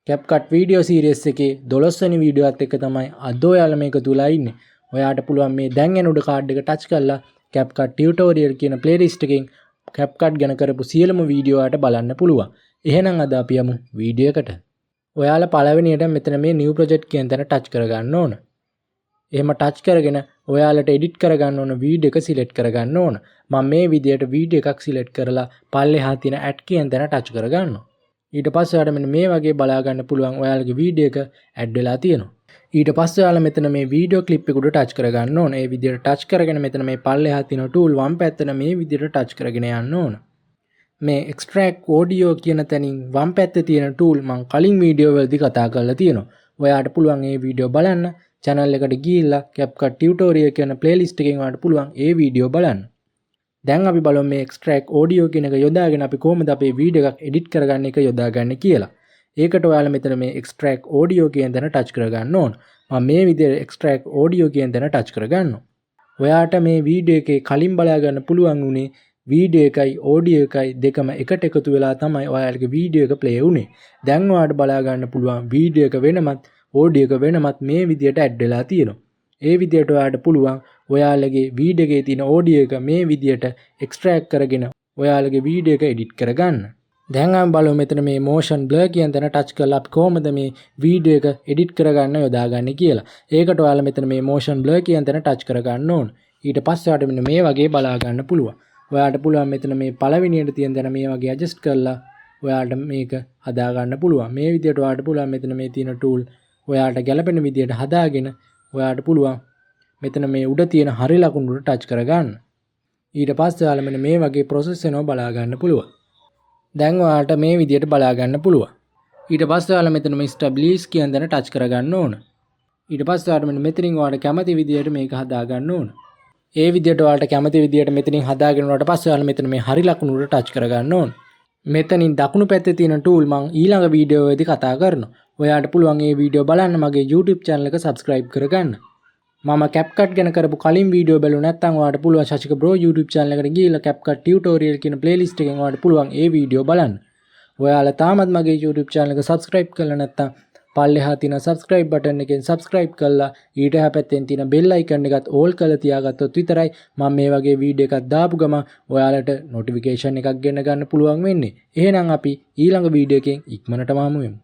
CapCut video series එකේ 12 වෙනි වීඩියෝත් එක්ක තමයි අද ඔයාලා මේක තුලා ඉන්නේ. ඔයාට පුළුවන් මේ දැන් එන උඩ කාඩ් එක ටච් කරලා CapCut ටියුටෝරියල් කියන ප්ලේලිස්ට් එකෙන් CapCut ගැන කරපු සියලුම වීඩියෝ වලට බලන්න පුළුවන්. එහෙනම් අද අපි යමු වීඩියෝ එකට. ඔයාලා පළවෙනියට මෙතන මේ new project කියන තැන ටච් කරගන්න ඕන. එහෙම ටච් කරගෙන ඔයාලට එඩිට් කරගන්න ඕන වීඩියෝ එක සිලෙක්ට් කරගන්න ඕන. මම මේ විදියට වීඩියෝ එකක් සිලෙක්ට් කරලා පල්ලෙහා තියෙන ඇඩ් කියන තැන ටච් කරගන්නවා. ඊට පස්සේ ඔයාලට මෙන්න මේ වගේ බලා ගන්න පුළුවන් ඔයාලගේ වීඩියෝ එක ඇඩ් වෙලා තියෙනවා. ඊට පස්සේ ඔයාලා මෙතන මේ වීඩියෝ ක්ලිප් එක උඩ ටච් කරගන්න ඕන. ඒ විදියට ටච් කරගෙන මෙතන මේ පල්ලෙහා තියෙන ටූල් වම් පැත්තට මේ විදියට ටච් කරගෙන යන්න ඕන. මේ extract audio කියන තැනින් වම් පැත්තේ තියෙන ටූල් මම කලින් වීඩියෝ වලදී කතා කරලා තියෙනවා. ඔයාට පුළුවන් මේ වීඩියෝ බලන්න. channel එකට ගිහිල්ලා CapCut tutorial කියන playlist එකෙන් ඔයාලට පුළුවන් ඒ වීඩියෝ බලන්න. දැන් අපි බලමු මේ extract audio කියන එක යොදාගෙන අපි කොහොමද අපේ වීඩියෝ එකක් එඩිට් කරගන්න එක යොදාගන්නේ කියලා. ඒකට ඔයාලා මෙතන මේ extract audio කියන තැන ටච් කරගන්න ඕන. මම මේ විදිහට extract audio කියන තැන ටච් කරගන්නවා. ඔයාට මේ වීඩියෝ එකේ කලින් බලා ගන්න පුළුවන් උනේ වීඩියෝ එකයි audio එකයි දෙකම එකට එකතු වෙලා තමයි ඔයාලගේ වීඩියෝ එක play වුනේ. දැන් ඔයාලට බලා ගන්න පුළුවන් වීඩියෝ එක වෙනමත් audio එක වෙනමත් මේ විදිහට ඇඩ් වෙලා තියෙනවා. ඒ විදිහට ඔයාලට පුළුවන් ඔයාලගේ වීඩියෝ එකේ තියෙන audio එක මේ විදිහට extract කරගෙන ඔයාලගේ වීඩියෝ එක edit කරගන්න. දැන් අපි බලමු මෙතන මේ motion blur කියන තැන touch කරලා අපි කොහොමද මේ වීඩියෝ එක edit කරගන්න යොදාගන්නේ කියලා. ඒකට ඔයාලා මෙතන මේ motion blur කියන තැන touch කරගන්න ඕන. ඊට පස්සේ ඔයාලට මෙන්න මේ වගේ බලා ගන්න පුළුවන්. ඔයාලට පුළුවන් මෙතන මේ පළවෙනියට තියෙන තැන මේ වගේ adjust කරලා ඔයාලට මේක හදා ගන්න පුළුවන්. මේ විදිහට ඔයාලට පුළුවන් මෙතන මේ තියෙන tool ඔයාලට ගැලපෙන විදිහට හදාගෙන ඔයාලට පුළුවන් මෙතන මේ උඩ තියෙන හරි ලකුණු වලට ටච් කරගන්න. ඊට පස්සේ ඔයාලා මෙන්න මේ වගේ process එනවා බලා ගන්න පුළුවන්. දැන් ඔයාලට මේ විදිහට බලා ගන්න පුළුවන්. ඊට පස්සේ ඔයාලා මෙතන මේ establish කියන දන ටච් කරගන්න ඕන. ඊට පස්සේ ඔයාලට මෙන්න මෙතනින් ඔයාලට කැමති විදිහට මේක හදා ගන්න ඕන. ඒ විදිහට ඔයාලට කැමති විදිහට මෙතනින් හදාගෙන උනාට පස්සේ ඔයාලා මෙතන මේ හරි ලකුණු වලට ටච් කරගන්න ඕන. මෙතනින් දකුණු පැත්තේ තියෙන tool මම ඊළඟ වීඩියෝ එකේදී කතා කරනවා. ඔයාලට පුළුවන් මේ වීඩියෝ බලන්න මගේ YouTube channel එක subscribe කරගන්න. මම CapCut ගැන කරපු කලින් වීඩියෝ බැලුවා නැත්නම් ඔයාලට පුළුවන් ශශික බ්‍රෝ YouTube channel එකට ගිහිල්ලා CapCut tutorial කියන playlist එකෙන් ඔයාලට පුළුවන් ඒ වීඩියෝ බලන්න. ඔයාලා තාමත් මගේ YouTube channel එක subscribe කරලා නැත්නම් පල්ලෙහා තියෙන subscribe button එකෙන් subscribe කරලා ඊට එහා පැත්තෙන් තියෙන bell icon එකත් all කරලා තියාගත්තොත් විතරයි මම මේ වගේ වීඩියෝ එකක් දාපු ගමන් ඔයාලට notification එකක් ගෙන ගන්න පුළුවන් වෙන්නේ. එහෙනම් අපි ඊළඟ වීඩියෝ එකෙන් ඉක්මනටම හමු වෙමු.